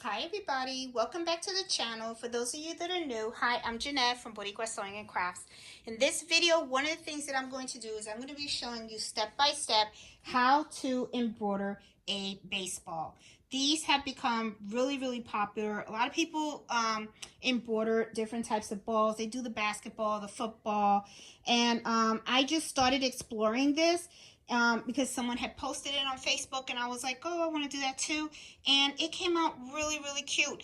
Hi everybody, welcome back to the channel. For those of you that are new, hi, I'm Jeanette from Boricua Sewing and Crafts. In this video, one of the things that I'm going to do is I'm going to be showing you step by step how to embroider a baseball. These have become really popular. A lot of people embroider different types of balls. They do the basketball, the football, and I just started exploring this because someone had posted it on Facebook, and I was like, oh, I want to do that too. And it came out really cute.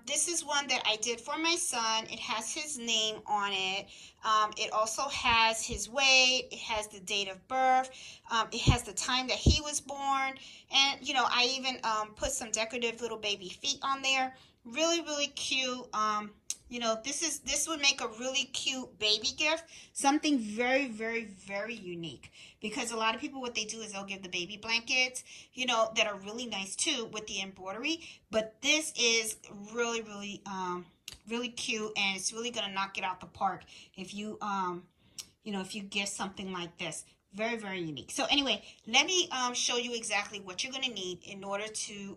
This is one that I did for my son. It has his name on it. It also has his weight. It has the date of birth. It has the time that he was born. And, you know, I even put some decorative little baby feet on there. Really cute. You know, this would make a really cute baby gift. Something very unique. Because a lot of people, what they do is they'll give the baby blankets, you know, that are really nice too with the embroidery. But this is really cute, and it's really gonna knock it out the park if you you know, if you gift something like this. Very unique. So anyway, let me show you exactly what you're gonna need in order to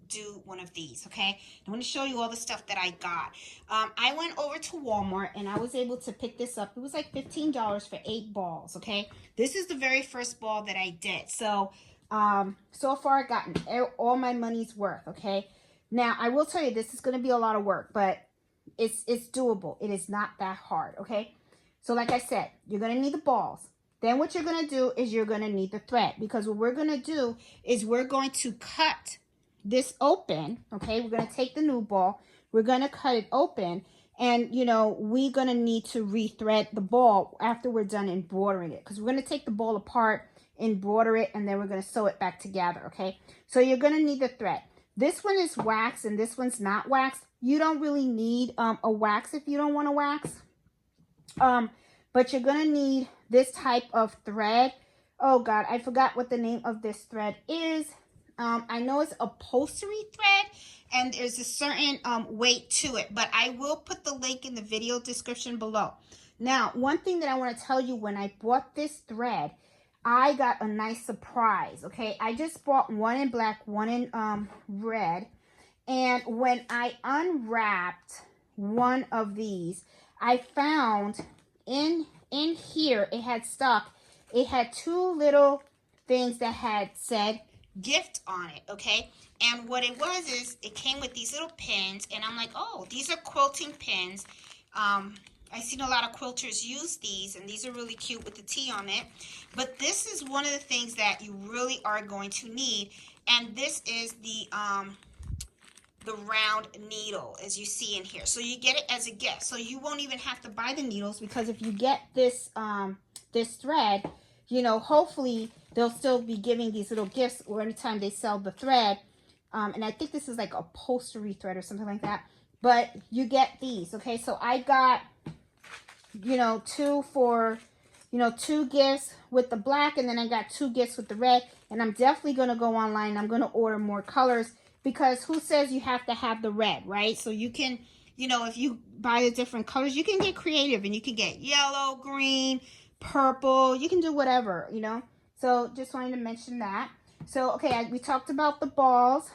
do one of these. Okay, I'm going to show you all the stuff that I got. I went over to Walmart and I was able to pick this up. It was like $15 for 8 balls. Okay, this is the very first ball that I did. So so far I've gotten all my money's worth. Okay, now I will tell you, this is going to be a lot of work, but it's doable. It is not that hard. Okay, so like I said, you're going to need the balls. Then what you're going to do is you're going to need the thread, because what we're going to do is we're going to cut this open. Okay, we're going to take the new ball, we're going to cut it open, and you know, we're going to need to rethread the ball after we're done embroidering it, because we're going to take the ball apart, embroider it, and then we're going to sew it back together. Okay, so you're going to need the thread. This one is wax and this one's not wax. You don't really need a wax if you don't want to wax, but you're going to need this type of thread. Oh god, I forgot what the name of this thread is. I know it's upholstery thread, and there's a certain weight to it, but I will put the link in the video description below. Now, one thing that I want to tell you, when I bought this thread, I got a nice surprise. Okay, I just bought one in black, one in red, and when I unwrapped one of these, I found in here it had stuck. It had 2 little things that had said gift on it. Okay, and what it was is it came with these little pins, and I'm like, oh, these are quilting pins. I've seen a lot of quilters use these, and these are really cute with the T on it. But this is one of the things that you really are going to need, and this is the round needle, as you see in here. So you get it as a gift, so you won't even have to buy the needles, because if you get this this thread, you know, hopefully they'll still be giving these little gifts or anytime they sell the thread. And I think this is like upholstery thread or something like that. But you get these. Okay, so I got, you know, 2 for, you know, 2 gifts with the black, and then I got 2 gifts with the red. And I'm definitely going to go online. I'm going to order more colors, because who says you have to have the red, right? So you can, you know, if you buy the different colors, you can get creative, and you can get yellow, green, purple, you can do whatever, you know. So just wanted to mention that. So okay, we talked about the balls,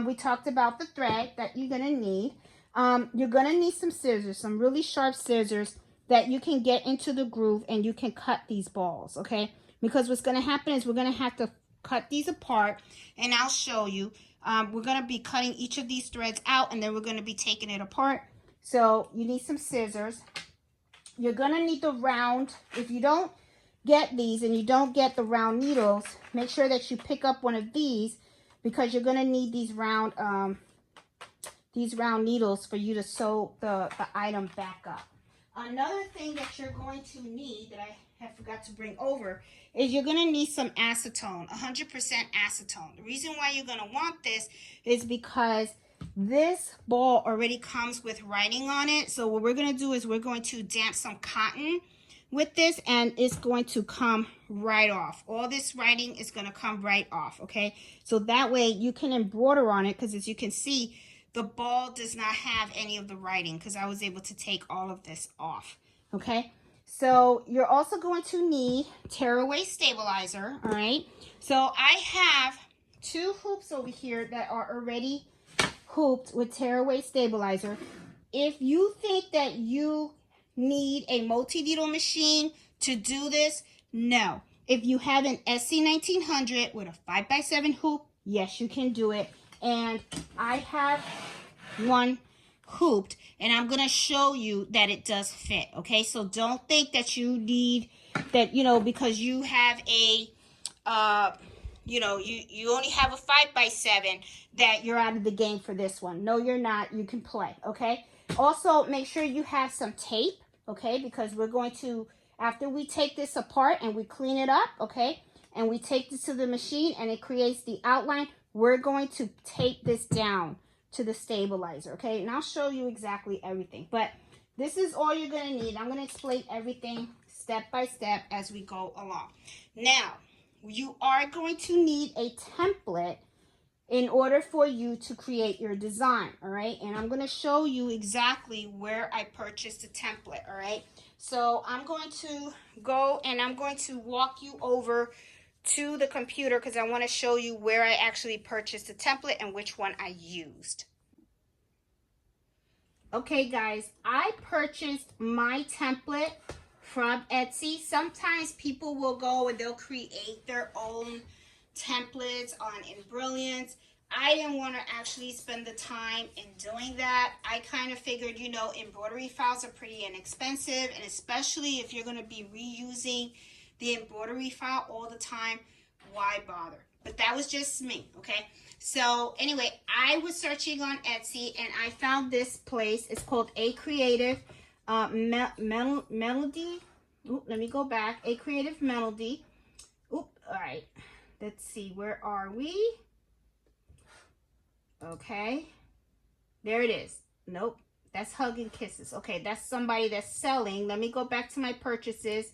we talked about the thread that you're gonna need. You're gonna need some scissors, some really sharp scissors that you can get into the groove, and you can cut these balls. Okay, because what's gonna happen is we're gonna have to cut these apart, and I'll show you. We're gonna be cutting each of these threads out, and then we're gonna be taking it apart. So you need some scissors. You're going to need the round. If you don't get these and you don't get the round needles, make sure that you pick up one of these, because you're going to need these round needles for you to sew the item back up. Another thing that you're going to need that I have forgot to bring over is you're going to need some acetone, 100% acetone. The reason why you're going to want this is because this ball already comes with writing on it. So what we're going to do is we're going to damp some cotton with this, and it's going to come right off. All this writing is going to come right off. Okay, so that way you can embroider on it, because as you can see, the ball does not have any of the writing, because I was able to take all of this off. Okay, so you're also going to need tearaway stabilizer. All right, so I have 2 hoops over here that are already hooped with tearaway stabilizer. If you think that you need a multi-needle machine to do this, no. If you have an SC1900 with a 5x7 hoop, yes, you can do it. And I have one hooped, and I'm going to show you that it does fit, okay? So don't think that you need that, because you have a, you only have a 5x7 that you're out of the game for this one. No, you're not. You can play, okay? Also, make sure you have some tape, okay? Because we're going to, after we take this apart and we clean it up, okay? And we take this to the machine and it creates the outline, we're going to tape this down to the stabilizer, okay? And I'll show you exactly everything. But this is all you're going to need. I'm going to explain everything step by step as we go along. Now, you are going to need a template in order for you to create your design, all right? And I'm going to show you exactly where I purchased the template, all right? So I'm going to go and I'm going to walk you over to the computer because I want to show you where I actually purchased the template and which one I used. Okay, guys, I purchased my template from Etsy. Sometimes people will go and they'll create their own templates on Embroidery. I didn't want to actually spend the time in doing that. I kind of figured, embroidery files are pretty inexpensive, and especially if you're going to be reusing the embroidery file all the time, why bother? But that was just me, okay? So anyway, I was searching on Etsy and I found this place. It's called A Creative Melody. Ooh, let me go back. A Creative Melody. Oop, all right. Let's see, where are we? Okay. There it is. Nope, that's Hug and Kisses. Okay, that's somebody that's selling. Let me go back to my purchases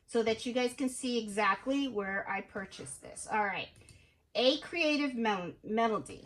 so that you guys can see exactly where I purchased this. All right, A Creative Melody.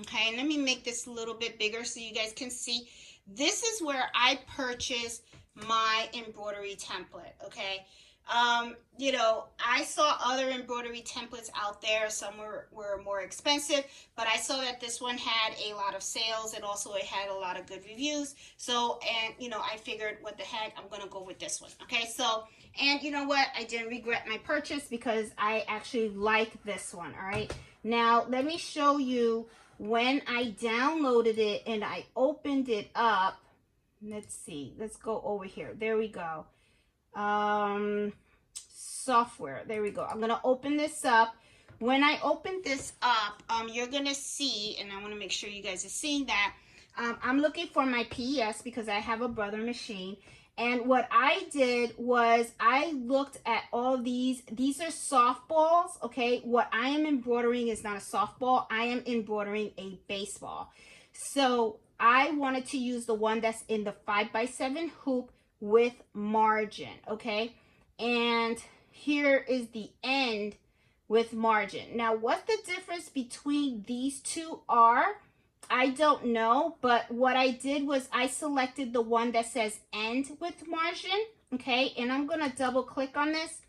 Okay, and let me make this a little bit bigger so you guys can see. This is where I purchased my embroidery template, okay? I saw other embroidery templates out there. Some were more expensive, but I saw that this one had a lot of sales and also it had a lot of good reviews. So, and I figured, what the heck, I'm going to go with this one. Okay, so, and you know what? I didn't regret my purchase because I actually like this one. All right, now let me show you when I downloaded it and I opened it up. Let's see, let's go over here. There we go. Software, there we go. I'm gonna open this up. When I open this up, you're gonna see, and I want to make sure you guys are seeing that, I'm looking for my PES because I have a brother machine. And what I did was I looked at all these are softballs. Okay, what I am embroidering is not a softball. I am embroidering a baseball. So I wanted to use the one that's in the 5x7 hoop with margin. Okay, and here is the end with margin. Now, what the difference between these two are, I don't know, but what I did was I selected the one that says end with margin, okay, and I'm going to double click on this.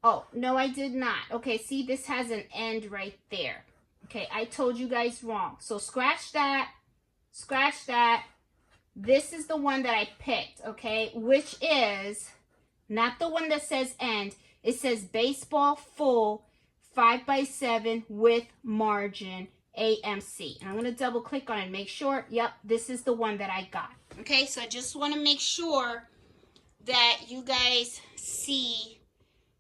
Oh, no, I did not. Okay, see, this has an end right there. Okay, I told you guys wrong. So scratch that, scratch that. This is the one that I picked, okay, which is not the one that says end. It says baseball full 5x7 with margin AMC. And I'm going to double click on it and make sure, yep, this is the one that I got. Okay, so I just want to make sure that you guys see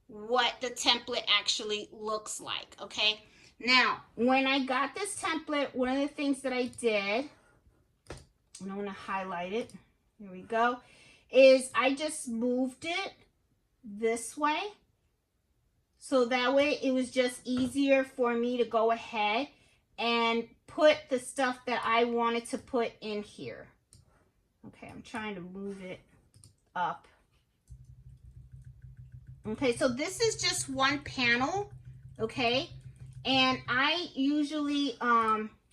what the template actually looks like, okay? Now, when I got this template, one of the things that I did, and I want to highlight it, here we go, is I just moved it this way. So that way it was just easier for me to go ahead and put the stuff that I wanted to put in here. Okay, I'm trying to move it up. Okay, so this is just one panel, okay? And I usually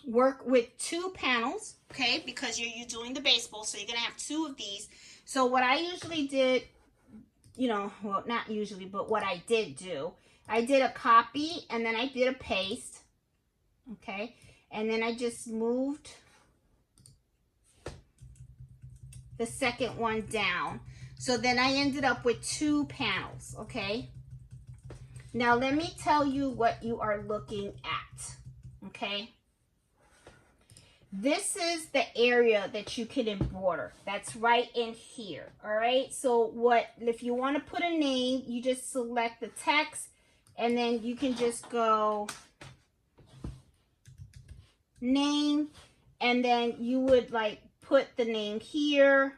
work with 2 panels, okay? Because you're doing the baseball, so you're gonna have 2 of these. So what I usually did, well, not usually, but what I did do, I did a copy and then I did a paste, okay? and then I just moved the second one down. So then I ended up with 2 panels, okay? Now let me tell you what you are looking at, okay? This is the area that you can embroider. That's right in here, all right? So if you want to put a name, you just select the text, and then you can just go name, and then you would like put the name here,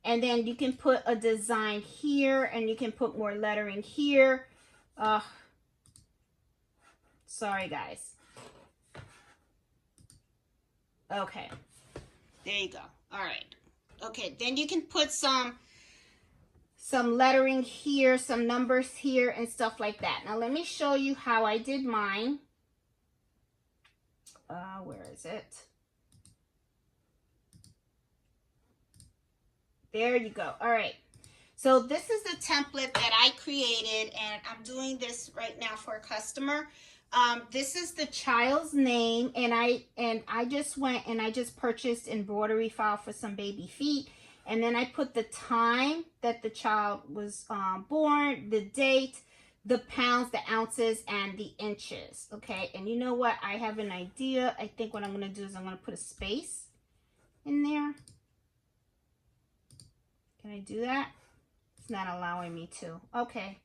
and then you can put a design here, and you can put more lettering here. Sorry guys. Okay, there you go. All right. Okay, then you can put some lettering here, some numbers here, and stuff like that. Now let me show you how I did mine. Where is it? There you go. All right. So this is the template that I created, and I'm doing this right now for a customer. This is the child's name, and I just went and I just purchased embroidery file for some baby feet, and then I put the time that the child was born, the date, the pounds, the ounces, and the inches. Okay, and you know what? I have an idea. I think what I'm going to do is I'm going to put a space in there. Can I do that? It's not allowing me to. Okay.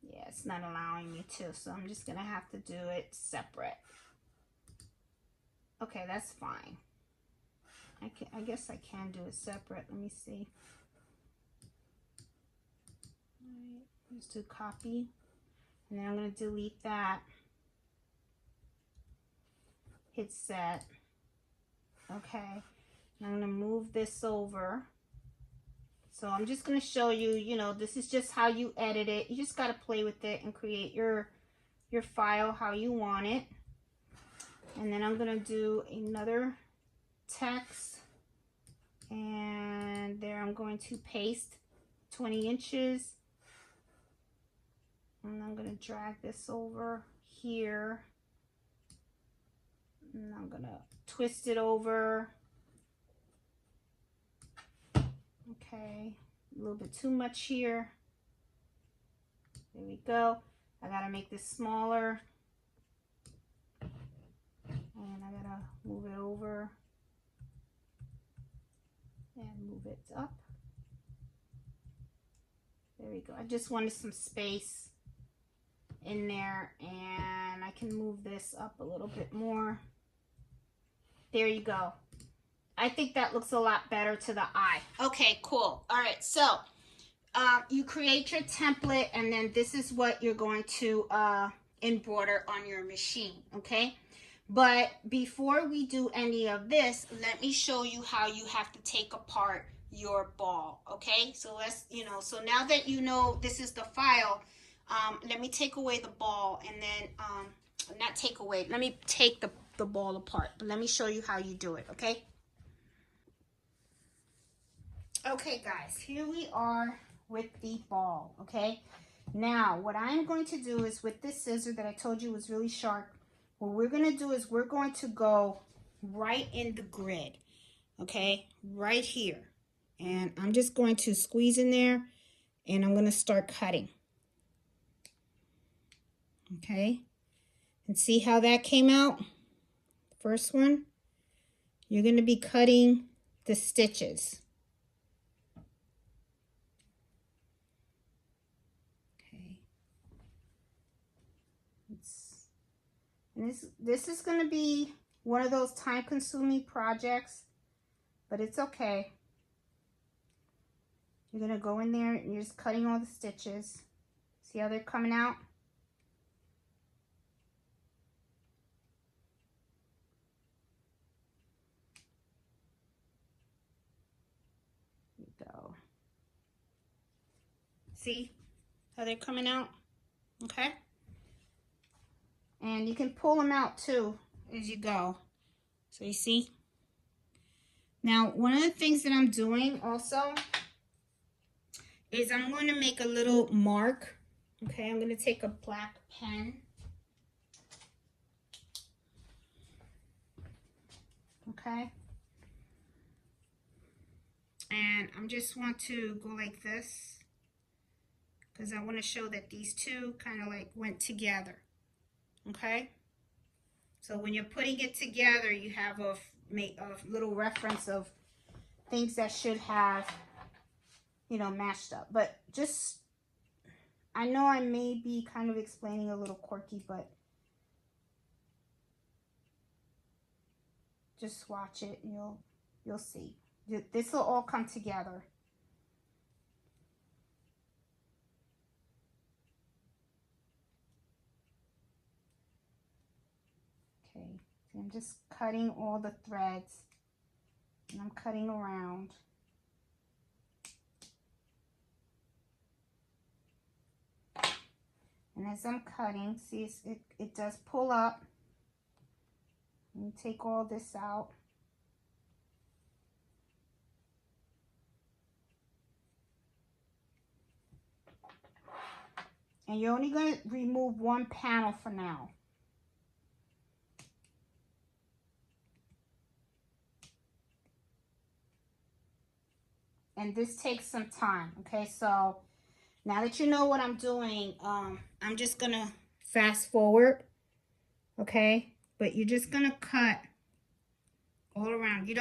Yeah, it's not allowing me to, so I'm just going to have to do it separate. Okay, that's fine. I guess I can do it separate. Let me see. All right, let's do copy. And then I'm going to delete that. Hit set. Okay. Now I'm going to move this over. So I'm just going to show you, you know, this is just how you edit it. You just got to play with it and create your file how you want it. And then I'm going to do another text. And there I'm going to paste 20 inches. And I'm going to drag this over here. And I'm going to twist it over. Okay, a little bit too much here. There we go. I gotta make this smaller. And I gotta move it over. And move it up. There we go. I just wanted some space in there. And I can move this up a little bit more. There you go. I think that looks a lot better to the eye. Okay, cool. All right, so you create your template, and then this is what you're going to embroider on your machine, okay? But before we do any of this, let me show you how you have to take apart your ball, okay? So let's, so now that you know this is the file, let me take away the ball, and then, not take away, let me take the ball apart, but let me show you how you do it, okay? Okay guys, here we are with the ball, okay? Now, what I'm going to do is with this scissor that I told you was really sharp, what we're going to do is we're going to go right in the grid, okay? Right here. And I'm just going to squeeze in there, and I'm going to start cutting. Okay? And see how that came out? First one. You're going to be cutting the stitches. And this is going to be one of those time-consuming projects, but it's okay. You're going to go in there and you're just cutting all the stitches. See how they're coming out? There you go. See how they're coming out? Okay. And you can pull them out too as you go. So you see? Now, one of the things that I'm doing also is I'm going to make a little mark. Okay, I'm going to take a black pen. okay? And I just want to go like this because I want to show that these two kind of like went together, okay? So when you're putting it together, you have a little reference of things that should have, you know, matched up. But just, I know I may be kind of explaining a little quirky, but just watch it and you'll see. This will all come together. Okay, so I'm just cutting all the threads and I'm cutting around. And as I'm cutting, see, it does pull up. Let me take all this out. And you're only going to remove one panel for now. And this takes some time, okay? So now that you know what I'm doing, I'm just going to fast forward, okay? But you're just going to cut all around. You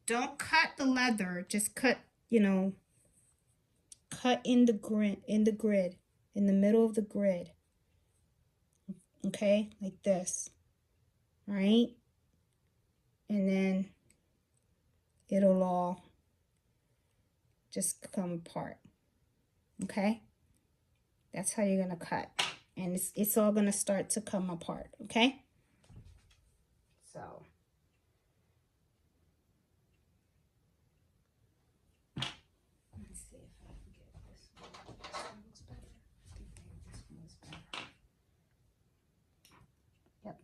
don't cut the leather, just cut, you know, cut in the grid, in the middle of the grid. Okay, like this. All right? And then it'll all just come apart. Okay? That's how you're going to cut. And it's all going to start to come apart, okay? So let's see if I can get this one. This one looks better. I think maybe this one is better. Yep.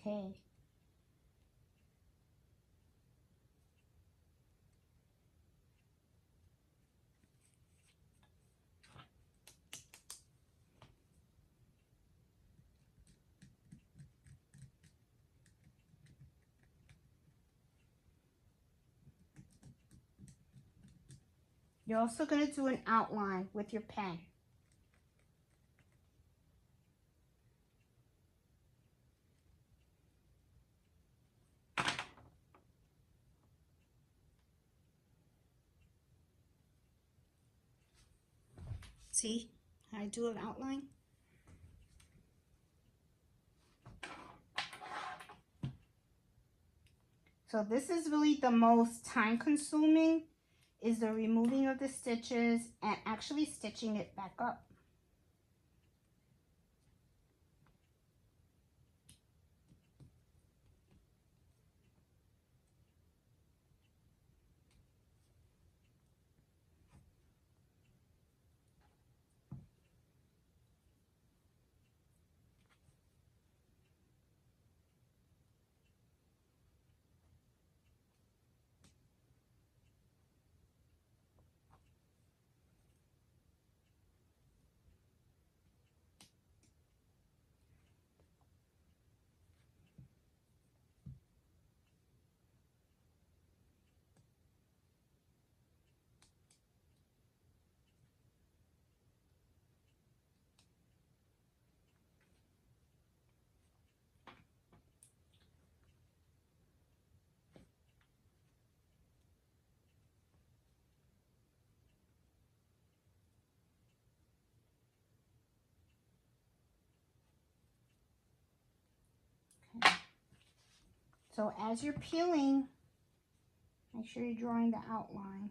Okay. You're also going to do an outline with your pen. See how I do an outline? So this is really the most time consuming, is the removing of the stitches and actually stitching it back up. So as you're peeling, make sure you're drawing the outline.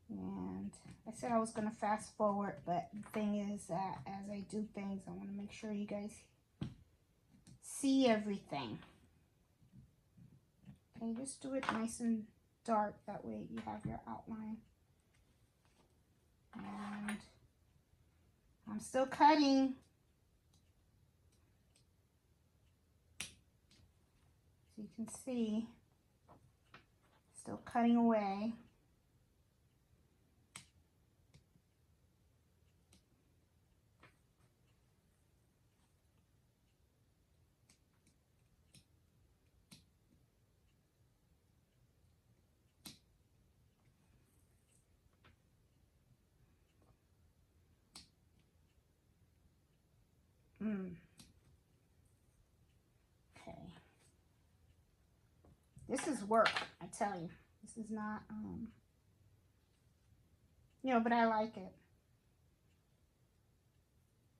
And I said I was going to fast forward, but the thing is that as I do things, I want to make sure you guys see everything. Okay, just do it nice and dark. That way you have your outline. And I'm still cutting. So you can see, still cutting away. Okay. This is work, I tell you. This is not, you know, but I like it.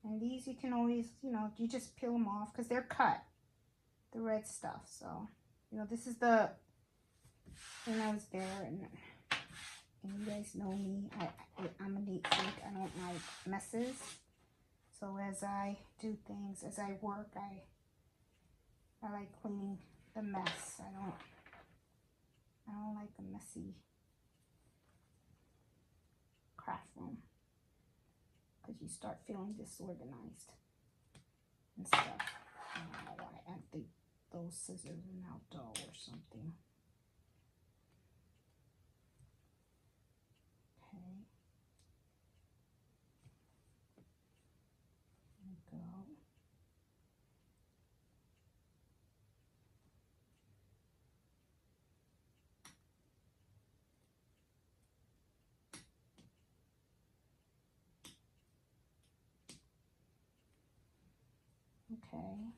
And these you can always, you know, you just peel them off because they're cut, the red stuff. So, you know, this is the, when I was there, and you guys know me, I'm a neat freak. I don't like messes. So as I do things, as I work, I like cleaning the mess. I don't like a messy craft room, because you start feeling disorganized and stuff. I don't know why. I think those scissors are now dull or something. Okay. There we go. Okay.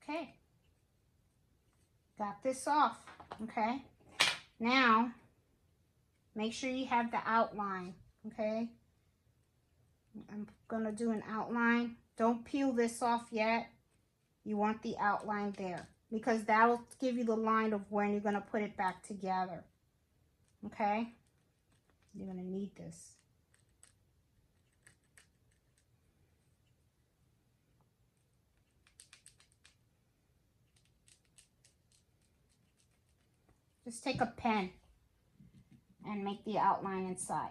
Okay. Got this off. Okay. Now, make sure you have the outline. Okay. I'm going to do an outline. Don't peel this off yet. You want the outline there, because that will give you the line of when you're going to put it back together. Okay? You're going to need this. Just take a pen and make the outline inside.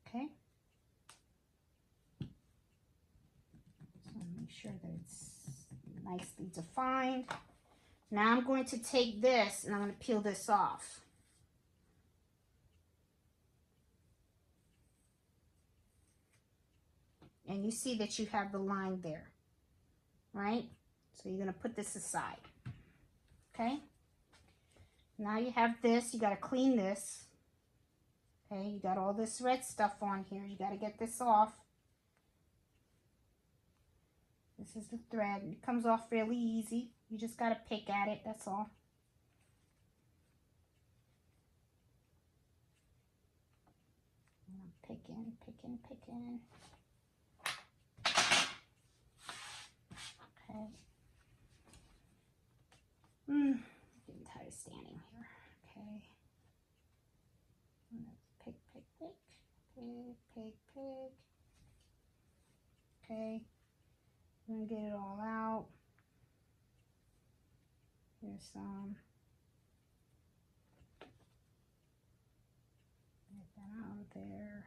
Okay? So make sure that it's nicely defined. Now I'm going to take this and I'm going to peel this off. And you see that you have the line there, right? So you're going to put this aside. Okay? Now you have this. You got to clean this. Okay? You got all this red stuff on here. You got to get this off. This is the thread. It comes off fairly easy. You just got to pick at it. That's all. Picking, picking, picking. Okay. I'm getting tired of standing here. Okay. Pick, pick, pick. Pick, pick, pick. Okay. I'm going to get it all out. There's some. Get that out of there.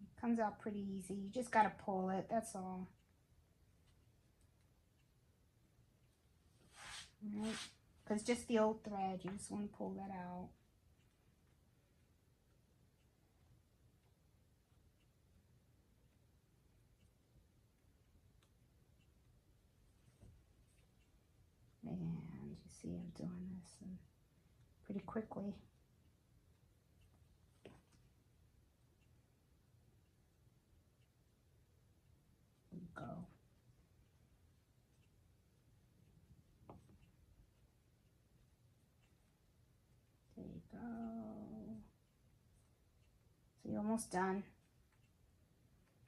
It comes out pretty easy. You just gotta pull it, that's all. Alright, because just the old thread, you just want to pull that out. And you see I'm doing this and pretty quickly. There you go. There you go. So you're almost done.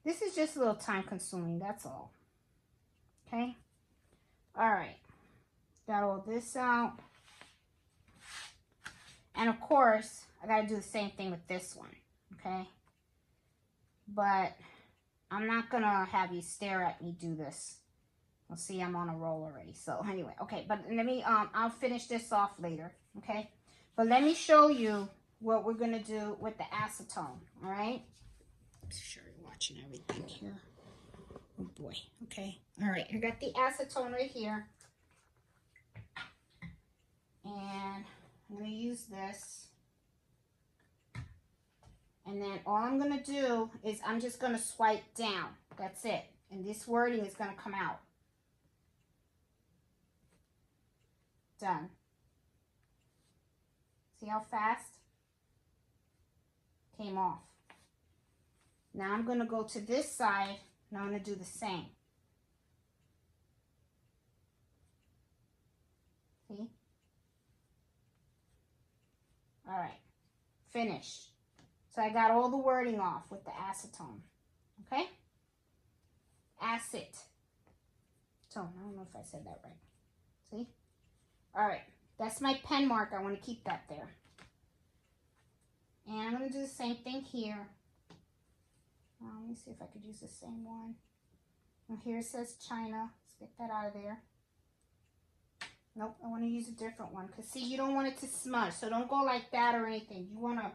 This is just a little time consuming, that's all. Okay? Alright. Got all this out. And of course, I gotta do the same thing with this one. Okay? But I'm not gonna have you stare at me do this. You'll see I'm on a roll already. So anyway, okay, but let me I'll finish this off later. Okay? But let me show you what we're gonna do with the acetone. Alright? I'm sure you're watching everything here. Oh boy. Okay. Alright, I got the acetone right here. And I'm going to use this. And then all I'm going to do is I'm just going to swipe down. That's it. And this wording is going to come out. Done. See how fast? Came off. Now I'm going to go to this side and I'm going to do the same. See? All right, finished. So I got all the wording off with the acetone, okay? Acetone, I don't know if I said that right. See? All right, that's my pen mark. I want to keep that there. And I'm going to do the same thing here. Let me see if I could use the same one. Well, here it says China. Let's get that out of there. Nope, I want to use a different one. Because, see, you don't want it to smudge. So don't go like that or anything. You want to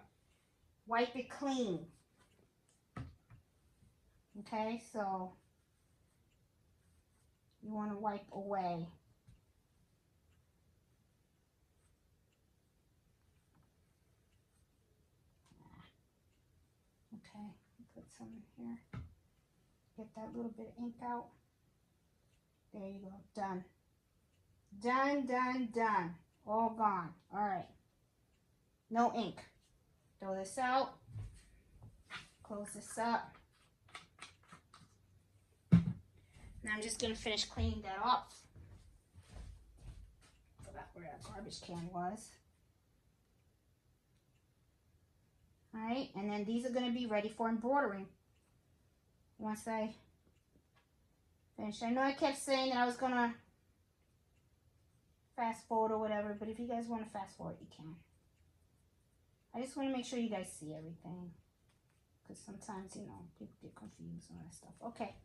wipe it clean. Okay, so you want to wipe away. Okay, put some in here. Get that little bit of ink out. There you go, done. Done, done, done. All gone. All right. No ink. Throw this out. Close this up. Now I'm just going to finish cleaning that off. Forgot where that garbage can was. All right. And then these are going to be ready for embroidering. Once I finish. I know I kept saying that I was going to fast forward or whatever, but if you guys want to fast forward, you can. I just want to make sure you guys see everything, because sometimes, you know, people get confused and all that stuff. Okay.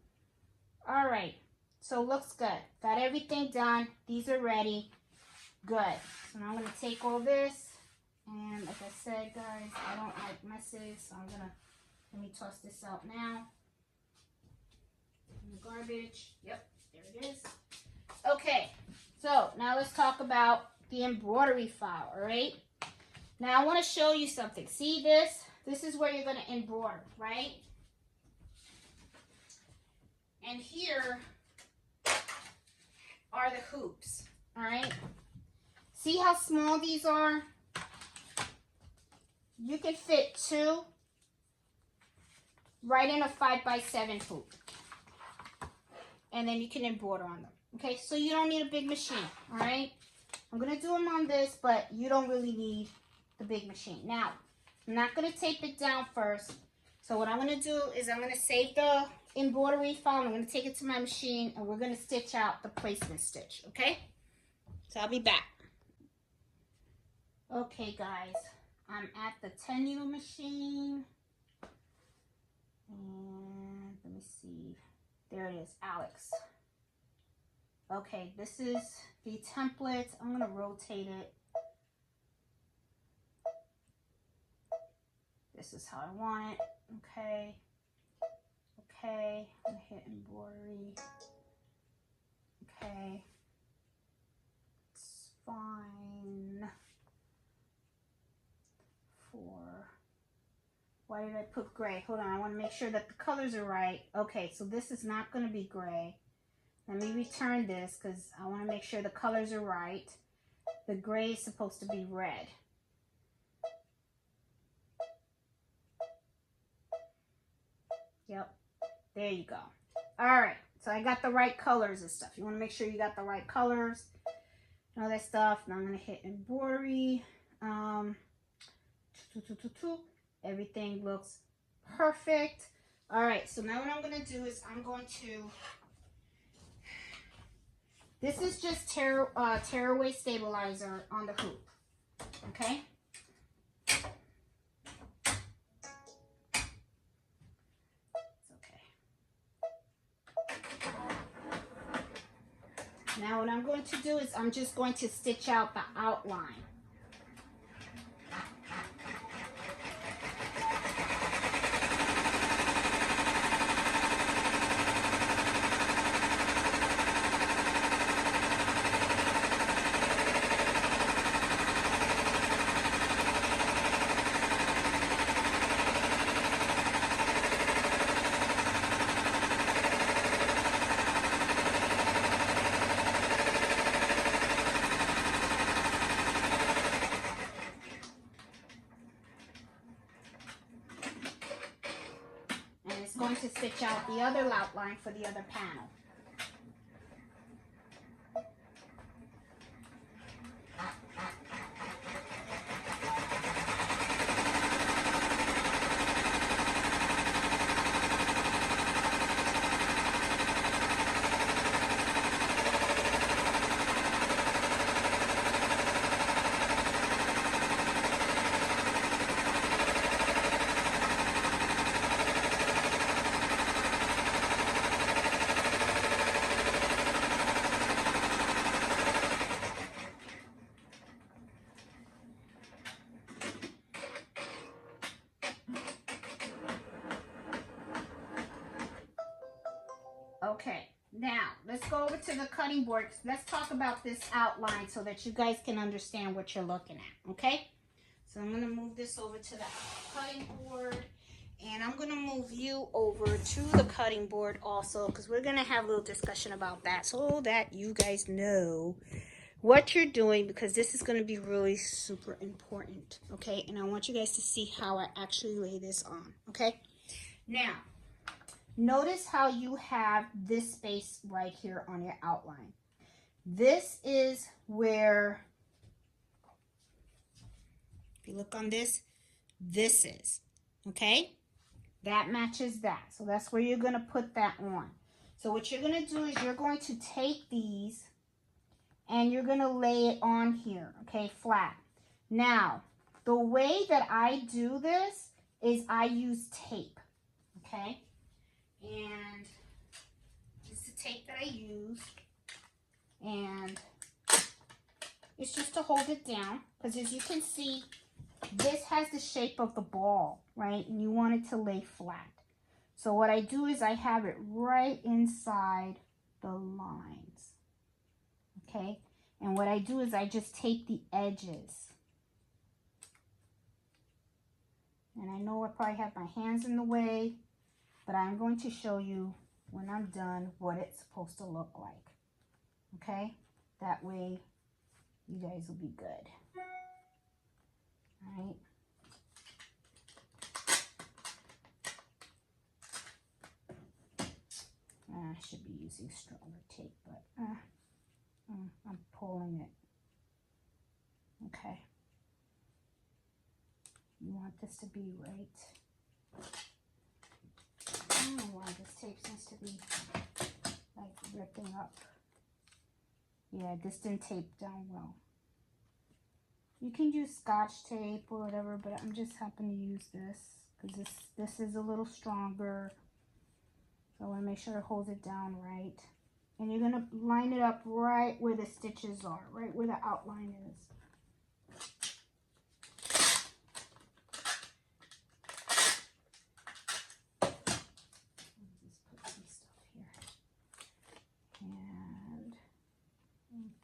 All right. So looks good. Got everything done. These are ready. Good. So now I'm going to take all this, and like I said, guys, I don't like messes, so I'm going to, let me toss this out now. In the garbage. Yep, there it is. Okay. So now let's talk about the embroidery file, all right? Now I want to show you something. See this? This is where you're going to embroider, right? And here are the hoops, all right? See how small these are? You can fit 2 right in a 5x7 hoop. And then you can embroider on them. Okay, so you don't need a big machine, all right? I'm going to do them on this, but you don't really need the big machine. Now, I'm not going to tape it down first. So what I'm going to do is I'm going to save the embroidery file. I'm going to take it to my machine, and we're going to stitch out the placement stitch, okay? So I'll be back. Okay, guys, I'm at the 10 needle machine. And let me see. There it is, Alex. Okay, this is the template. I'm going to rotate it. This is how I want it. Okay. Okay. I'm going to hit embroidery. Okay. It's fine. Why did I put gray? Hold on. I want to make sure that the colors are right. Okay, so this is not going to be gray. Let me return this because I want to make sure the colors are right. The gray is supposed to be red. Yep. There you go. All right. So I got the right colors and stuff. You want to make sure you got the right colors and all that stuff. Now I'm going to hit embroidery. Everything looks perfect. All right. So now what I'm going to do is I'm going to... This is just tearaway stabilizer on the hoop. Okay. Now what I'm going to do is I'm just going to stitch out the outline. Going to stitch out the other outline for the other panel. Okay, now let's go over to the cutting board. Let's talk about this outline so that you guys can understand what you're looking at, okay? So I'm going to move this over to the cutting board, and I'm going to move you over to the cutting board also because we're going to have a little discussion about that so that you guys know what you're doing, because this is going to be really super important, okay? And I want you guys to see how I actually lay this on, okay? Now, notice how you have this space right here on your outline. This is where, if you look on this, this is, okay? That matches that. So that's where you're going to put that on. So what you're going to do is you're going to take these and you're going to lay it on here, okay, flat. Now, the way that I do this is I use tape, okay? And this is the tape that I use, and it's just to hold it down, because as you can see, this has the shape of the ball, right? And you want it to lay flat. So what I do is I have it right inside the lines, okay? And what I do is I just tape the edges. And I know I probably have my hands in the way, but I'm going to show you when I'm done what it's supposed to look like, okay? That way you guys will be good, all right? I should be using stronger tape, but I'm pulling it, okay? You want this to be right. I don't know why this tape seems to be like ripping up. Yeah, this didn't tape down well. You can use Scotch tape or whatever, but I'm just happen to use this because this is a little stronger. So I want to make sure it holds it down right. And you're going to line it up right where the stitches are, right where the outline is.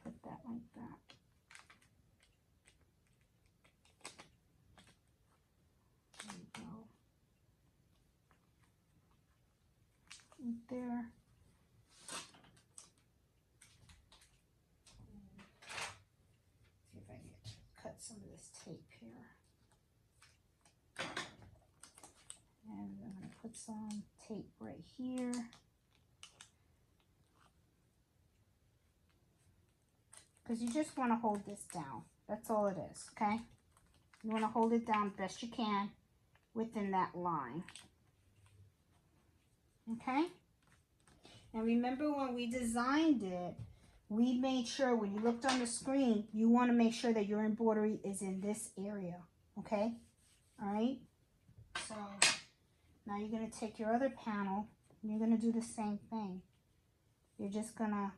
Put that like that. There you go. Right there. See if I can cut some of this tape here. And I'm going to put some tape right here. Because you just want to hold this down. That's all it is, okay? You want to hold it down best you can within that line. Okay? And remember when we designed it, we made sure when you looked on the screen, you want to make sure that your embroidery is in this area, okay? All right? So now you're going to take your other panel and you're going to do the same thing. You're just going to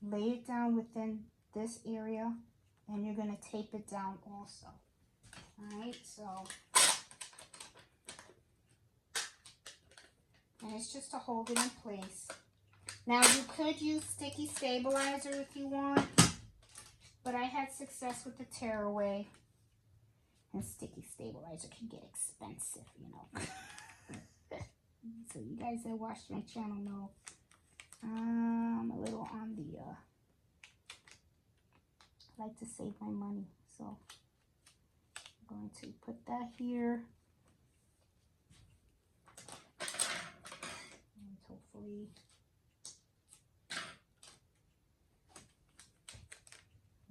lay it down within this area and you're going to tape it down also. Alright, so, and it's just to hold it in place. Now you could use sticky stabilizer if you want, but I had success with the tearaway, and sticky stabilizer can get expensive, you know. So you guys that watch my channel know I'm a little on the, I like to save my money, so I'm going to put that here, and hopefully,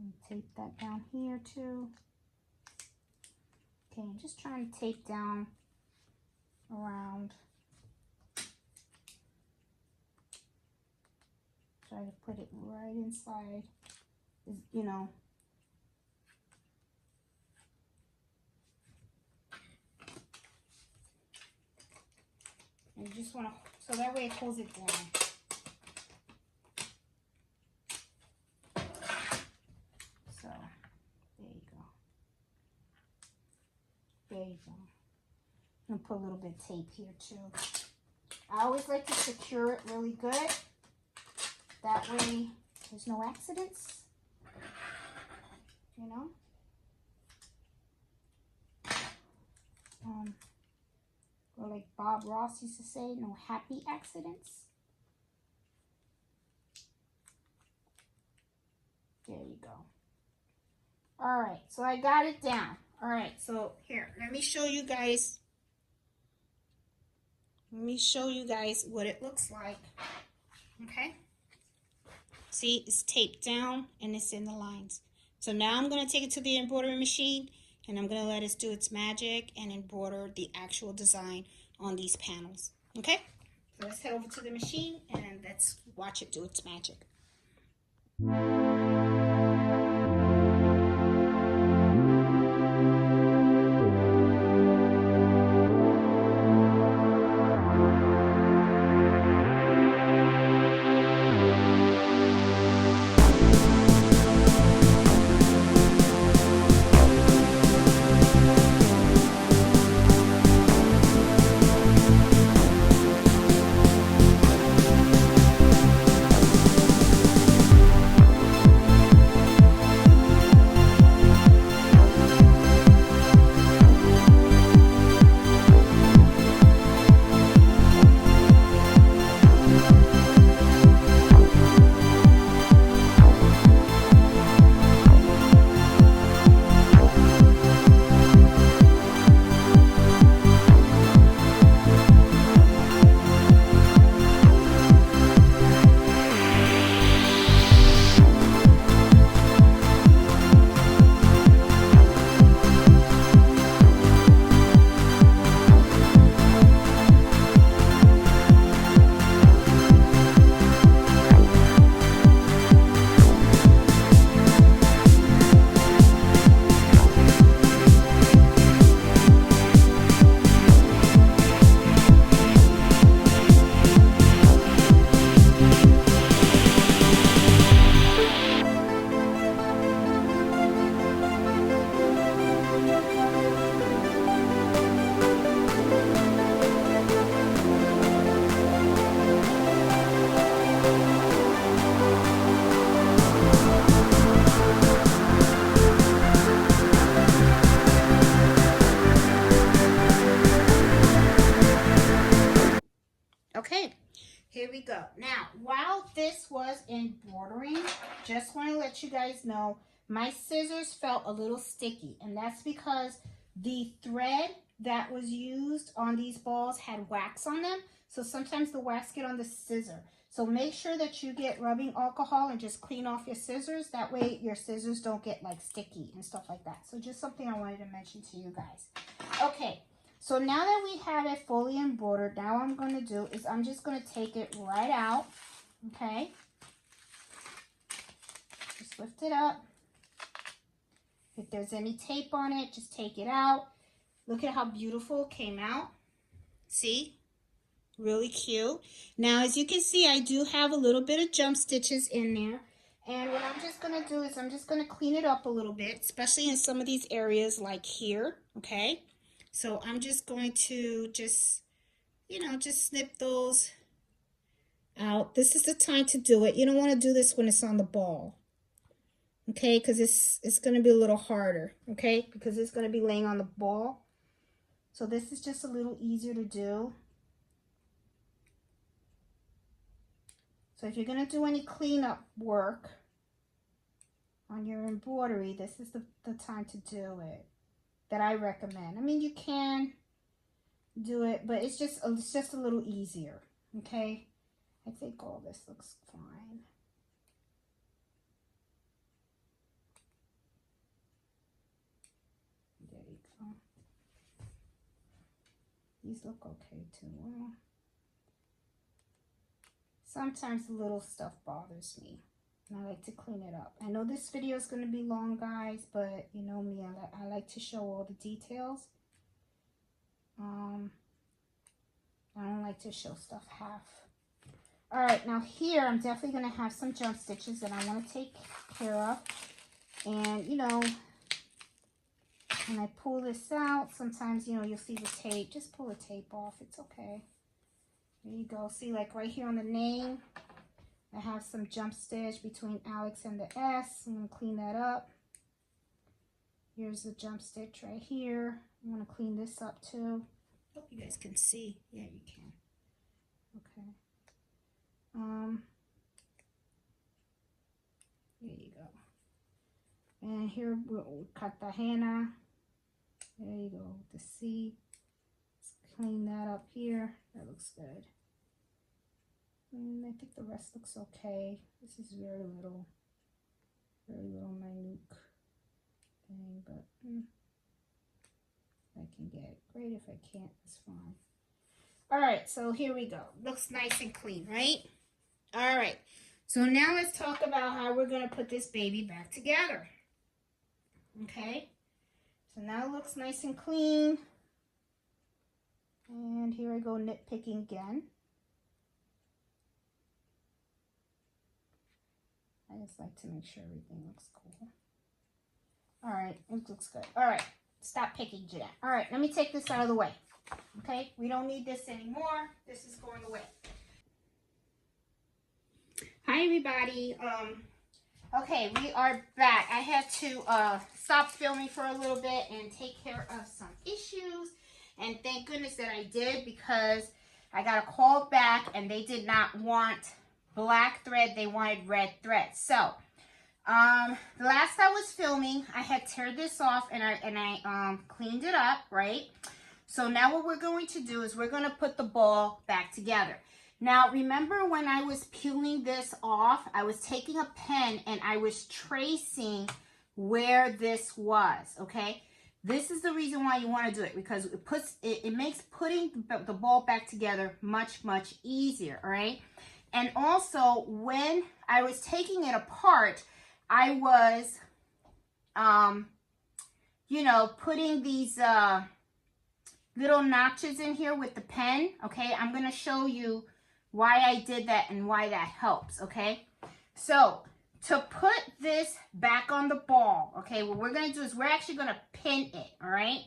and tape that down here too. Okay, I'm just trying to tape down around. Try to put it right inside, you know. And you just want to, so that way it holds it down. So, there you go. There you go. I'm going to put a little bit of tape here too. I always like to secure it really good. That way, there's no accidents, you know. Or like Bob Ross used to say, no happy accidents. There you go. All right, so I got it down. All right, so here, let me show you guys. Let me show you guys what it looks like. Okay. See, it's taped down and it's in the lines. So now I'm going to take it to the embroidery machine and I'm going to let it do its magic and embroider the actual design on these panels. Okay? So let's head over to the machine and let's watch it do its magic. embroidering, just want to let you guys know, my scissors felt a little sticky, and that's because the thread that was used on these balls had wax on them, so sometimes the wax get on the scissor. So make sure that you get rubbing alcohol and just clean off your scissors. That way your scissors don't get like sticky and stuff like that. So just something I wanted to mention to you guys. Okay, so now that we have it fully embroidered, now what I'm going to do is I'm just going to take it right out. Okay, just lift it up. If there's any tape on it, just take it out. Look at how beautiful it came out. See? Really cute. Now, as you can see, I do have a little bit of jump stitches in there. And what I'm just going to do is I'm just going to clean it up a little bit, especially in some of these areas like here. Okay? So I'm just going to just snip those out. This is the time to do it. You don't want to do this when it's on the ball. Okay? Because it's going to be a little harder. Okay? Because it's going to be laying on the ball. So this is just a little easier to do. So if you're going to do any cleanup work on your embroidery, this is the time to do it, that I recommend. I mean, you can do it, but it's just a little easier, okay? I think all this looks fine. There you go. These look okay too. Well, sometimes the little stuff bothers me, and I like to clean it up. I know this video is going to be long, guys, but you know me, I like to show all the details. I don't like to show stuff half. All right, now here I'm definitely going to have some jump stitches that I want to take care of. And, you know, when I pull this out, sometimes, you know, you'll see the tape. Just pull the tape off. It's okay. There you go. See, like right here on the name, I have some jump stitch between Alex and the S. I'm going to clean that up. Here's the jump stitch right here. I'm going to clean this up too. Hope you guys can see. Yeah, you can. Okay. There you go. And here we'll cut the henna. There you go. The C. Let's clean that up here. That looks good. And I think the rest looks okay. This is very little minute thing, but I can get it. Great. If I can't, it's fine. All right, so here we go. Looks nice and clean, right? All right. So now let's talk about how we're going to put this baby back together. Okay. So now it looks nice and clean. And here I go nitpicking again. I just like to make sure everything looks cool. All right, it looks good. All right, stop picking, Jeanette. All right, let me take this out of the way. Okay, we don't need this anymore. This is going away. Hi, everybody. Okay, we are back. I had to stop filming for a little bit and take care of some issues. And thank goodness that I did, because I got a call back and they did not want black thread. They wanted red thread. So, the last I was filming, I had teared this off and I cleaned it up, right? So now what we're going to do is we're going to put the ball back together. Now, remember when I was peeling this off, I was taking a pen and I was tracing where this was, okay? This is the reason why you want to do it, because it makes putting the ball back together much, much easier, all right? And also, when I was taking it apart, I was, you know, putting these little notches in here with the pen, okay? I'm going to show you why I did that and why that helps, okay? So, to put this back on the ball, okay, what we're going to do is we're actually going to pin it, all right?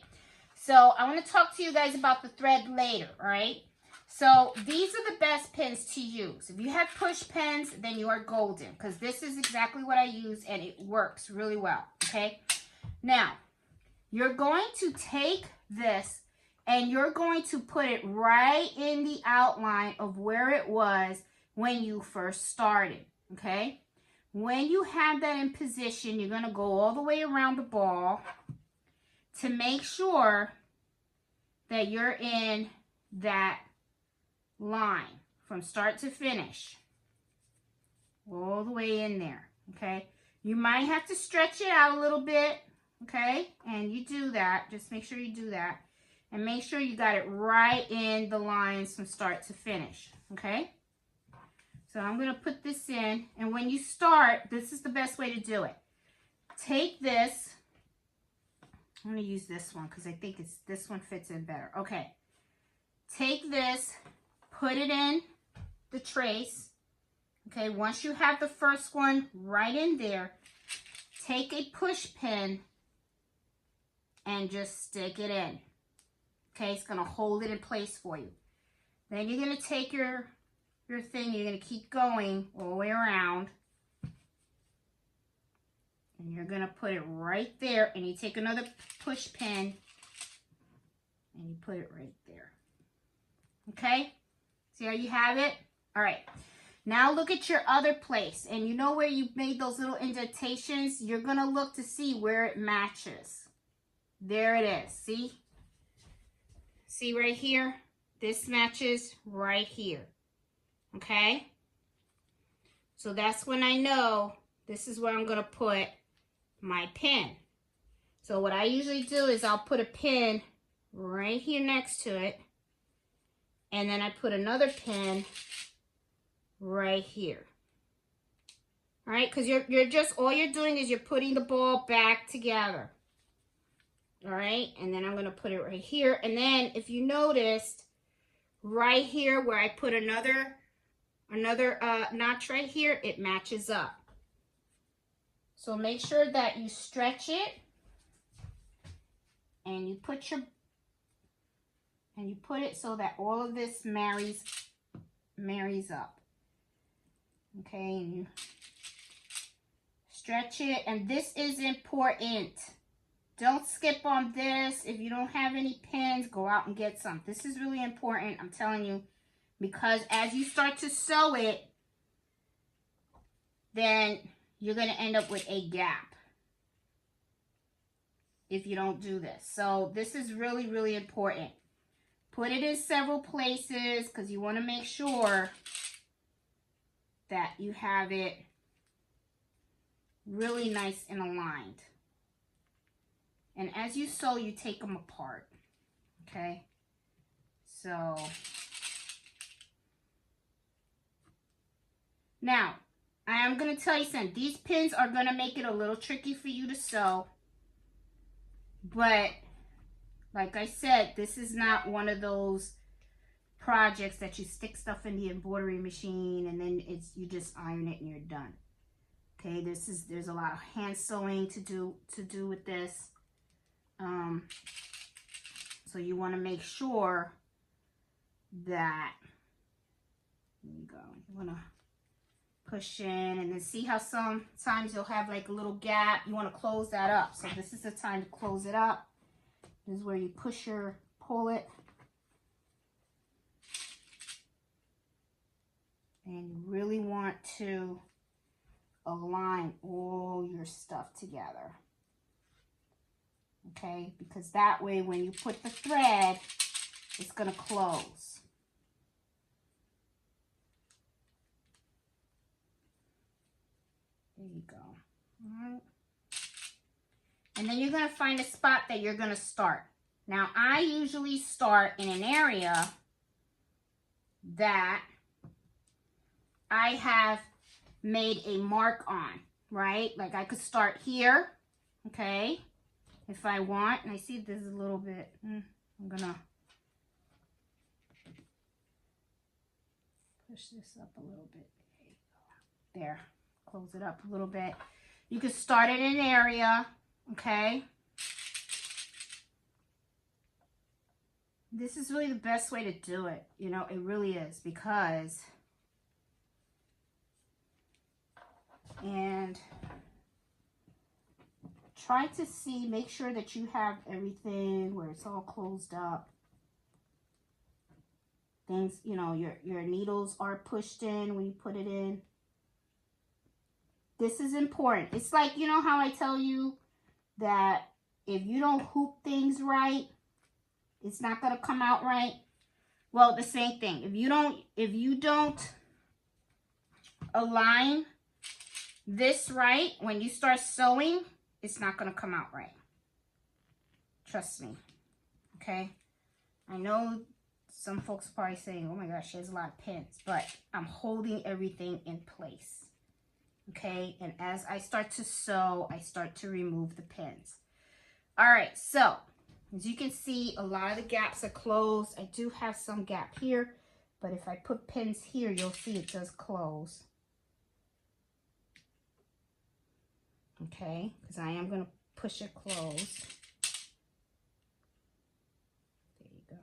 So, I want to talk to you guys about the thread later, all right? So, these are the best pins to use. If you have push pins, then you are golden, because this is exactly what I use and it works really well, okay? Now, you're going to take this and you're going to put it right in the outline of where it was when you first started, okay? When you have that in position, you're going to go all the way around the ball to make sure that you're in that line from start to finish. All the way in there, okay? You might have to stretch it out a little bit, okay? And you do that. Just make sure you do that. And make sure you got it right in the lines from start to finish, okay? So I'm going to put this in. And when you start, this is the best way to do it. Take this. I'm going to use this one because I think this one fits in better. Okay. Take this, put it in the trace. Okay, once you have the first one right in there, take a push pin and just stick it in. Okay, it's going to hold it in place for you. Then you're going to take your thing, you're going to keep going all the way around. And you're going to put it right there, and you take another push pin and you put it right there. Okay? See how you have it? All right. Now look at your other place, and you know where you made those little indentations? You're going to look to see where it matches. There it is. See? See right here? This matches right here. Okay? So that's when I know this is where I'm going to put my pin. So what I usually do is I'll put a pin right here next to it, and then I put another pin right here. All right, because you're just, all you're doing is you're putting the ball back together. All right, and then I'm going to put it right here. And then if you noticed, right here where I put another notch right here, it matches up. So make sure that you stretch it and you put it so that all of this marries up. Okay, and you stretch it, and this is important. Don't skip on this. If you don't have any pins, go out and get some. This is really important, I'm telling you, because as you start to sew it, then you're going to end up with a gap if you don't do this. So this is really, really important. Put it in several places because you want to make sure that you have it really nice and aligned. And as you sew, you take them apart. Okay? So now, I am going to tell you something. These pins are going to make it a little tricky for you to sew. But, like I said, this is not one of those projects that you stick stuff in the embroidery machine and then you just iron it and you're done. Okay, there's a lot of hand sewing to do with this. So you want to make sure that, there you go, you want to push in, and then see how sometimes you'll have like a little gap. You want to close that up. So this is the time to close it up. This is where you pull it. And you really want to align all your stuff together. Okay? Because that way when you put the thread, it's going to close. There you go. All right. And then you're going to find a spot that you're going to start. Now, I usually start in an area that I have made a mark on, right? Like I could start here, okay, if I want. And I see this is a little bit, I'm going to push this up a little bit. There, close it up a little bit. You could start in an area, okay? This is really the best way to do it. You know, it really is, because, and try to see, make sure that you have everything where it's all closed up. Things, you know, your needles are pushed in when you put it in. This is important. It's like, you know how I tell you that if you don't hoop things right, it's not going to come out right. Well, the same thing. If you don't align this right, when you start sewing, it's not going to come out right. Trust me. Okay? I know some folks are probably saying, oh my gosh, she has a lot of pins, but I'm holding everything in place. Okay? And as I start to sew, I start to remove the pins. All right, so as you can see, a lot of the gaps are closed. I do have some gap here, but if I put pins here, you'll see it does close. Okay, because I am going to push it closed. There you go.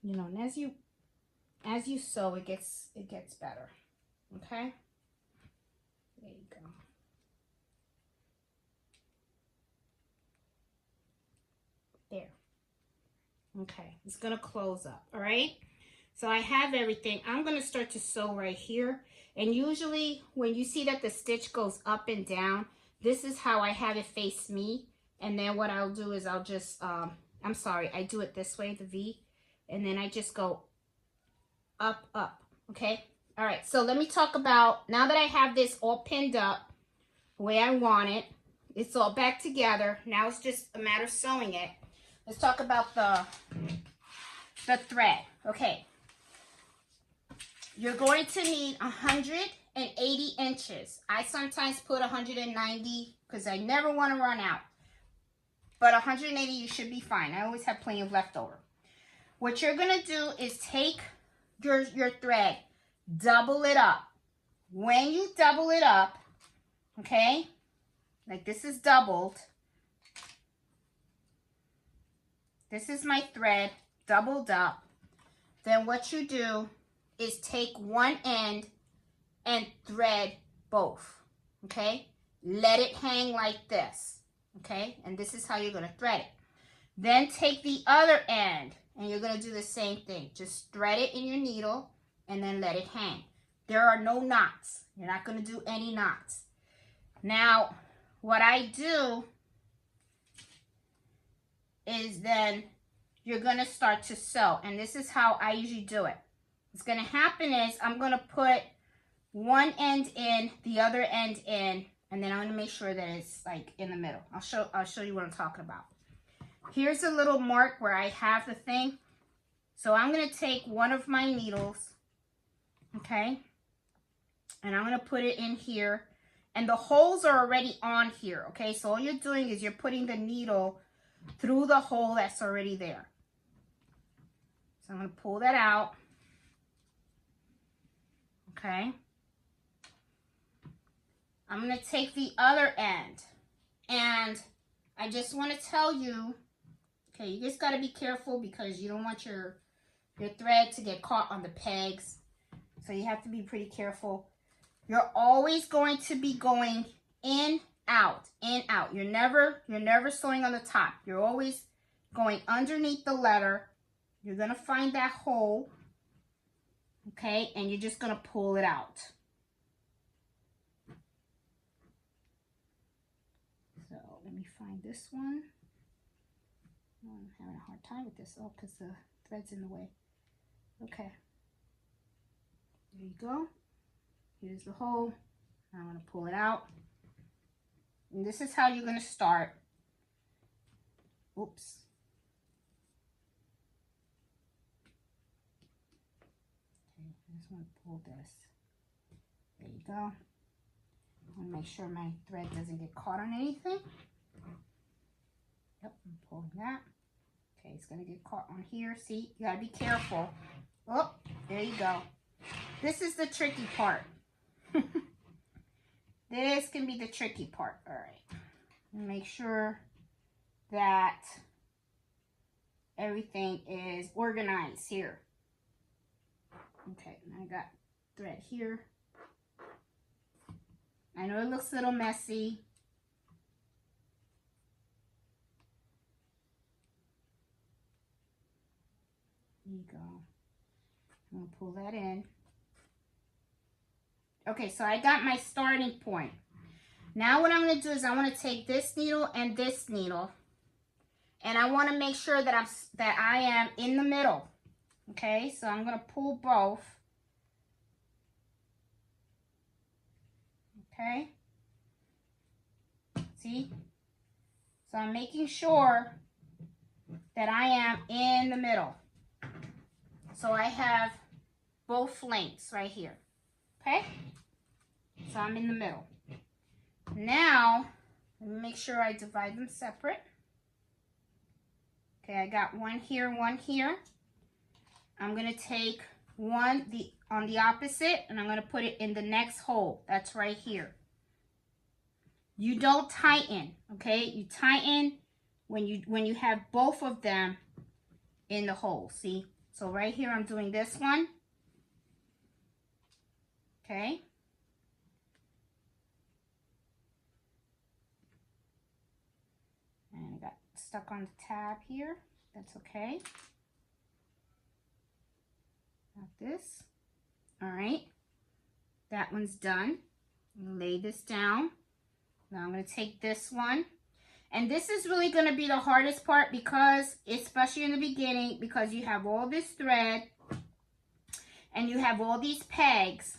You know, and as you sew, it gets better. Okay? There you go. There. Okay, it's gonna close up. All right, so I have everything. I'm gonna start to sew right here, and usually when you see that the stitch goes up and down, this is how I have it face me. And then what I'll do is I'll just I'm sorry, I do it this way, the V, and then I just go up. Okay, all right, so let me talk about, now that I have this all pinned up the way I want it, it's all back together. Now it's just a matter of sewing it. Let's talk about the thread. Okay. You're going to need 180 inches. I sometimes put 190 because I never want to run out. But 180, you should be fine. I always have plenty of leftover. What you're going to do is take your thread, double it up. When you double it up, okay, like this is doubled. This is my thread doubled up. Then what you do is take one end and thread both, okay? Let it hang like this, okay? And this is how you're going to thread it. Then take the other end and you're going to do the same thing. Just thread it in your needle and then let it hang. There are no knots. You're not going to do any knots. Now, what I do is then you're going to start to sew. And this is how I usually do it. What's going to happen is I'm going to put one end in, the other end in, and then I'm going to make sure that it's like in the middle. I'll show you what I'm talking about. Here's a little mark where I have the thing. So I'm going to take one of my needles, okay, and I'm going to put it in here. And the holes are already on here, okay? So all you're doing is you're putting the needle through the hole that's already there. So I'm going to pull that out. Okay. I'm going to take the other end. And I just want to tell you, okay, you just got to be careful because you don't want your thread to get caught on the pegs. So you have to be pretty careful. You're always going to be going in, out, in, out. You're never sewing on the top. You're always going underneath the letter. You're going to find that hole, okay, and you're just going to pull it out. So let me find this one. Oh, I'm having a hard time with this. Oh, because the thread's in the way. Okay. There you go. Here's the hole. I'm going to pull it out. And this is how you're going to start. Oops. Okay, I just want to pull this. There you go. I want to make sure my thread doesn't get caught on anything. Yep, I'm pulling that. Okay, it's going to get caught on here. See, you got to be careful. Oh, there you go. This is the tricky part. This can be the tricky part. All right. Make sure that everything is organized here. Okay, I got thread here. I know it looks a little messy. There you go. I'm going to pull that in. Okay, so I got my starting point. Now what I'm going to do is I want to take this needle and this needle, and I want to make sure that I am in the middle. Okay, so I'm going to pull both. Okay. See? So I'm making sure that I am in the middle. So I have both lengths right here. Okay? So I'm in the middle. Now, let me make sure I divide them separate. Okay, I got one here, one here. I'm going to take one on the opposite, and I'm going to put it in the next hole. That's right here. You don't tighten, okay? You tighten when you have both of them in the hole, see? So right here, I'm doing this one. Okay? And I got stuck on the tab here. That's okay. Got this. All right. That one's done. Lay this down. Now I'm going to take this one. And this is really going to be the hardest part because, especially in the beginning, because you have all this thread and you have all these pegs.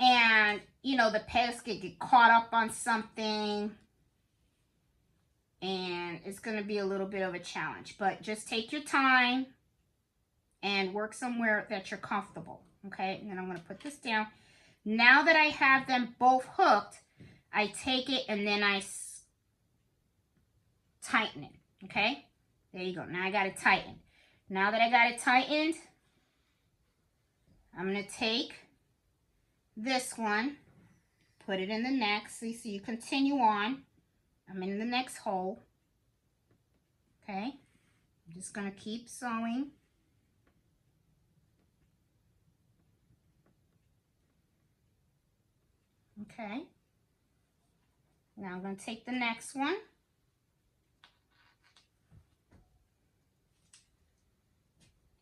And, you know, the pegs get caught up on something. And it's going to be a little bit of a challenge. But just take your time and work somewhere that you're comfortable. Okay, and then I'm going to put this down. Now that I have them both hooked, I take it and then I tighten it. Okay, there you go. Now I got it tightened. Now that I got it tightened, I'm going to take this one, put it in the next. See, so you continue on. I'm in the next hole. Okay, I'm just going to keep sewing. Okay, now I'm going to take the next one.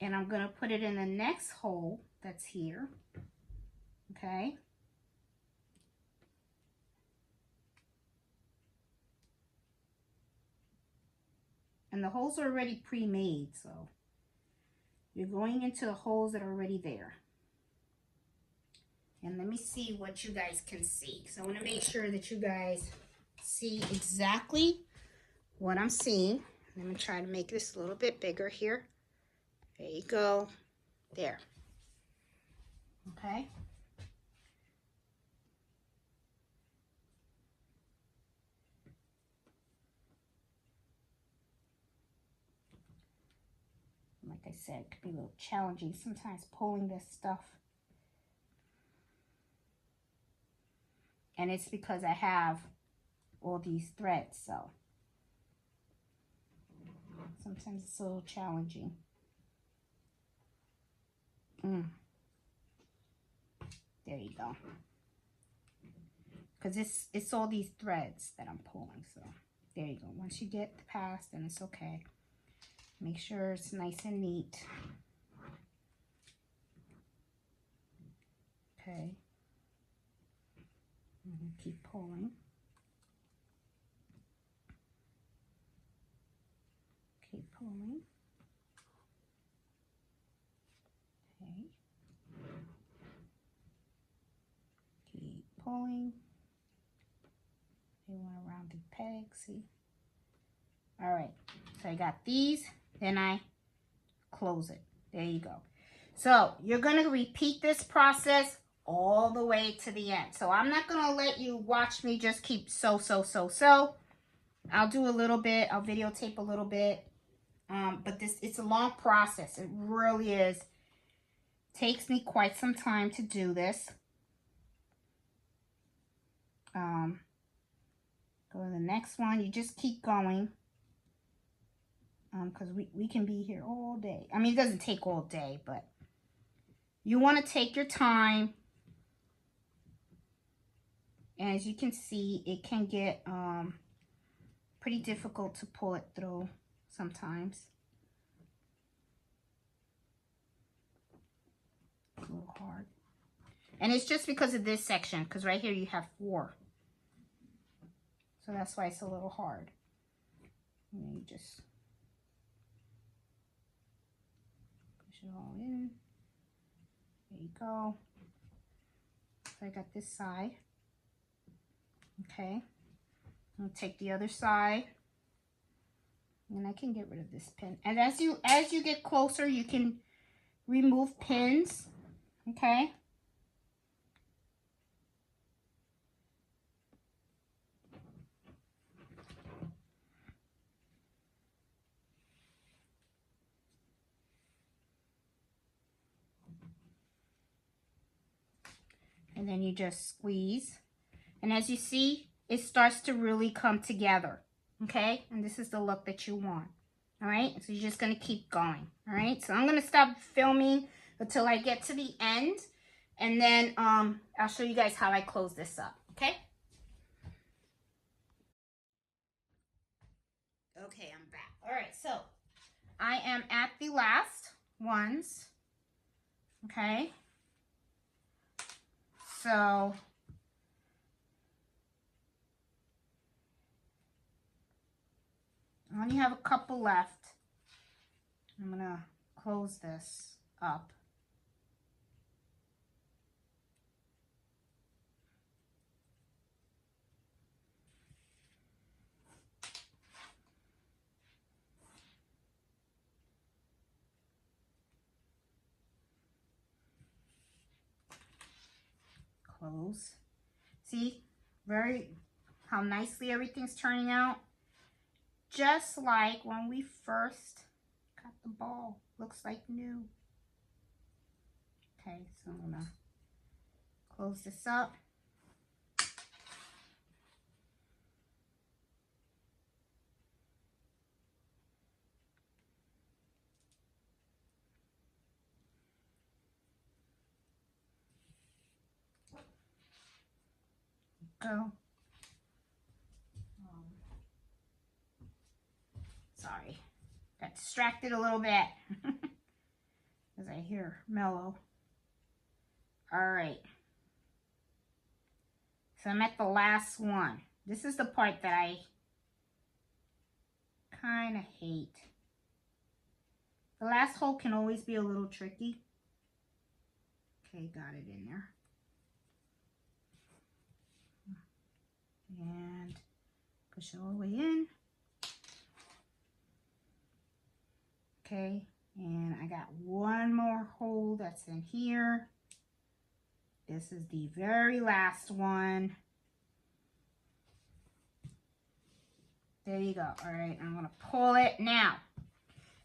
And I'm going to put it in the next hole that's here. Okay. And the holes are already pre-made, so you're going into the holes that are already there. And let me see what you guys can see. So I want to make sure that you guys see exactly what I'm seeing. Let me try to make this a little bit bigger here. There you go. There. Okay. Like I said, it could be a little challenging sometimes pulling this stuff. And it's because I have all these threads, so sometimes it's a little challenging. There you go. Because it's all these threads that I'm pulling, so there you go. Once you get past, then it's okay. Make sure it's nice and neat. Okay. I'm going to keep pulling. Keep pulling. Okay. Keep pulling. You want a rounded peg, see? All right. So I got these, then I close it. There you go. So you're going to repeat this process all the way to the end. So I'm not going to let you watch me just keep sew. I'll do a little bit. I'll videotape a little bit. But it's a long process. It really is. Takes me quite some time to do this. Go to the next one. You just keep going. Because we can be here all day. I mean, it doesn't take all day, but you want to take your time. And as you can see, it can get pretty difficult to pull it through sometimes. It's a little hard. And it's just because of this section, because right here you have 4. So that's why it's a little hard. And then you just push it all in. There you go. So I got this side. Okay. I'll take the other side. And I can get rid of this pin. And as you get closer, you can remove pins. Okay. And then you just squeeze. And as you see, it starts to really come together. Okay? And this is the look that you want. All right? So you're just going to keep going. All right? So I'm going to stop filming until I get to the end. And then I'll show you guys how I close this up. Okay? Okay, I'm back. All right, so I am at the last ones. Okay? So I only have a couple left. I'm going to close this up. Close. See? How nicely everything's turning out. Just like when we first got the ball. Looks like new. Okay, so I'm gonna close this up. Go. Sorry, got distracted a little bit as I hear mellow. All right, so I'm at the last one. This is the part that I kind of hate. The last hole can always be a little tricky. Okay, got it in there. And push it all the way in. Okay, and I got one more hole that's in here. This is the very last one. There you go. All right, I'm gonna pull it now.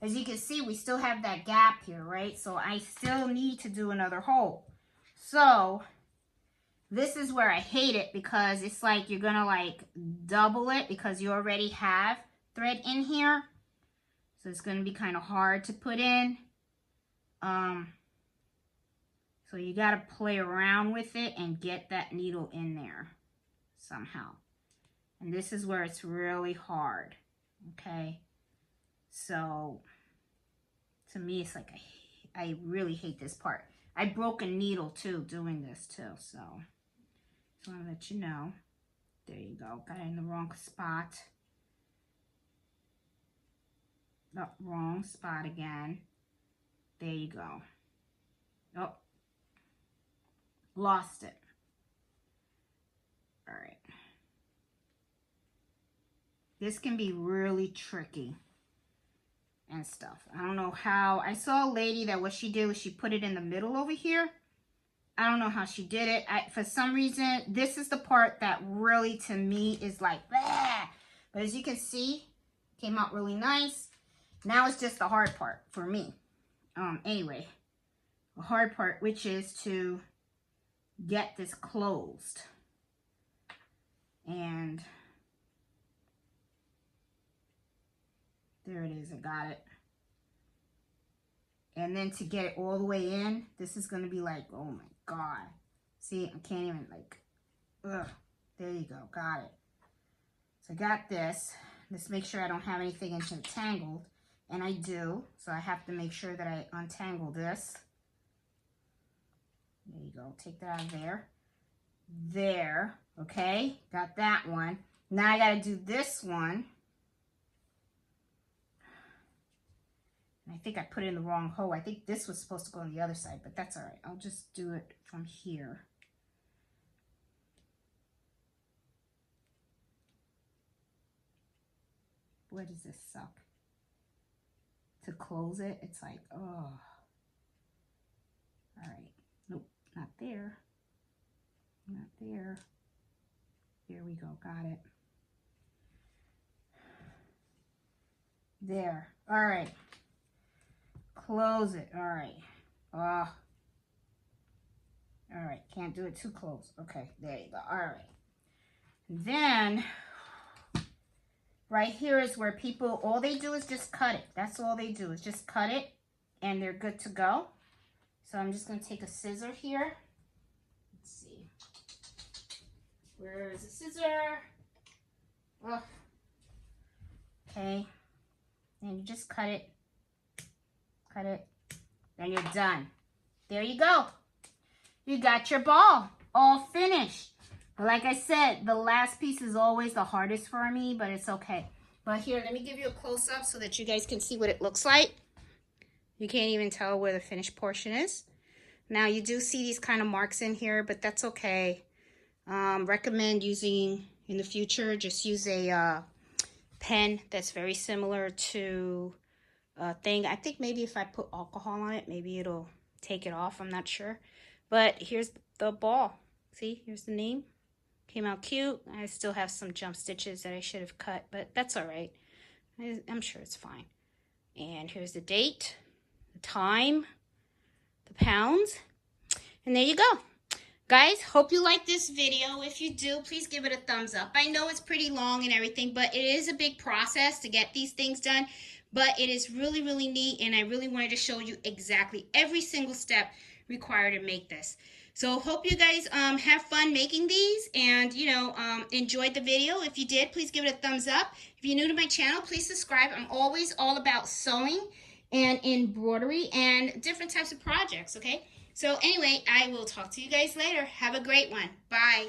As you can see, we still have that gap here, right? So I still need to do another hole. So this is where I hate it, because it's like you're gonna like double it because you already have thread in here. So it's going to be kind of hard to put in. So you got to play around with it and get that needle in there somehow. And this is where it's really hard. Okay. So to me, it's like I really hate this part. I broke a needle too doing this too. So just want to let you know. There you go. Got it in the wrong spot. Oh, wrong spot again. There you go. Oh, lost it. All right. This can be really tricky and stuff. I don't know how. I saw a lady that what she did was she put it in the middle over here. I don't know how she did it. For some reason, this is the part that really to me is like, bah! But as you can see, came out really nice. Now it's just the hard part for me. Anyway, the hard part, which is to get this closed. And there it is, I got it. And then to get it all the way in, this is going to be like, oh my God. See, I can't even like, ugh. There you go, got it. So I got this. Let's make sure I don't have anything entangled. And I do, so I have to make sure that I untangle this. There you go. Take that out of there. There. Okay. Got that one. Now I got to do this one. And I think I put it in the wrong hole. I think this was supposed to go on the other side, but that's all right. I'll just do it from here. Boy, does this suck. To close it, it's like, oh. All right. Nope, not there. Not there. There we go. Got it. There. All right. Close it. All right. All right. Can't do it too close. Okay. There you go. All right. Then right here is where people, all they do is just cut it. That's all they do is just cut it and they're good to go. So I'm just going to take a scissor here. Let's see. Where is the scissor? Oh. Okay. And you just cut it. Cut it. Then you're done. There you go. You got your ball all finished. But like I said, the last piece is always the hardest for me, but it's okay. But here, let me give you a close-up so that you guys can see what it looks like. You can't even tell where the finished portion is. Now, you do see these kind of marks in here, but that's okay. Recommend using, in the future, just use a pen that's very similar to a thing. I think maybe if I put alcohol on it, maybe it'll take it off. I'm not sure. But here's the ball. See, here's the name. Came out cute. I still have some jump stitches that I should have cut, but that's all right. I'm sure it's fine. And here's the date, the time, the pounds, and there you go. Guys, hope you like this video. If you do, please give it a thumbs up. I know it's pretty long and everything, but it is a big process to get these things done, but it is really, really neat, and I really wanted to show you exactly every single step required to make this. So hope you guys have fun making these and, you know, enjoyed the video. If you did, please give it a thumbs up. If you're new to my channel, please subscribe. I'm always all about sewing and embroidery and different types of projects, okay? So anyway, I will talk to you guys later. Have a great one. Bye.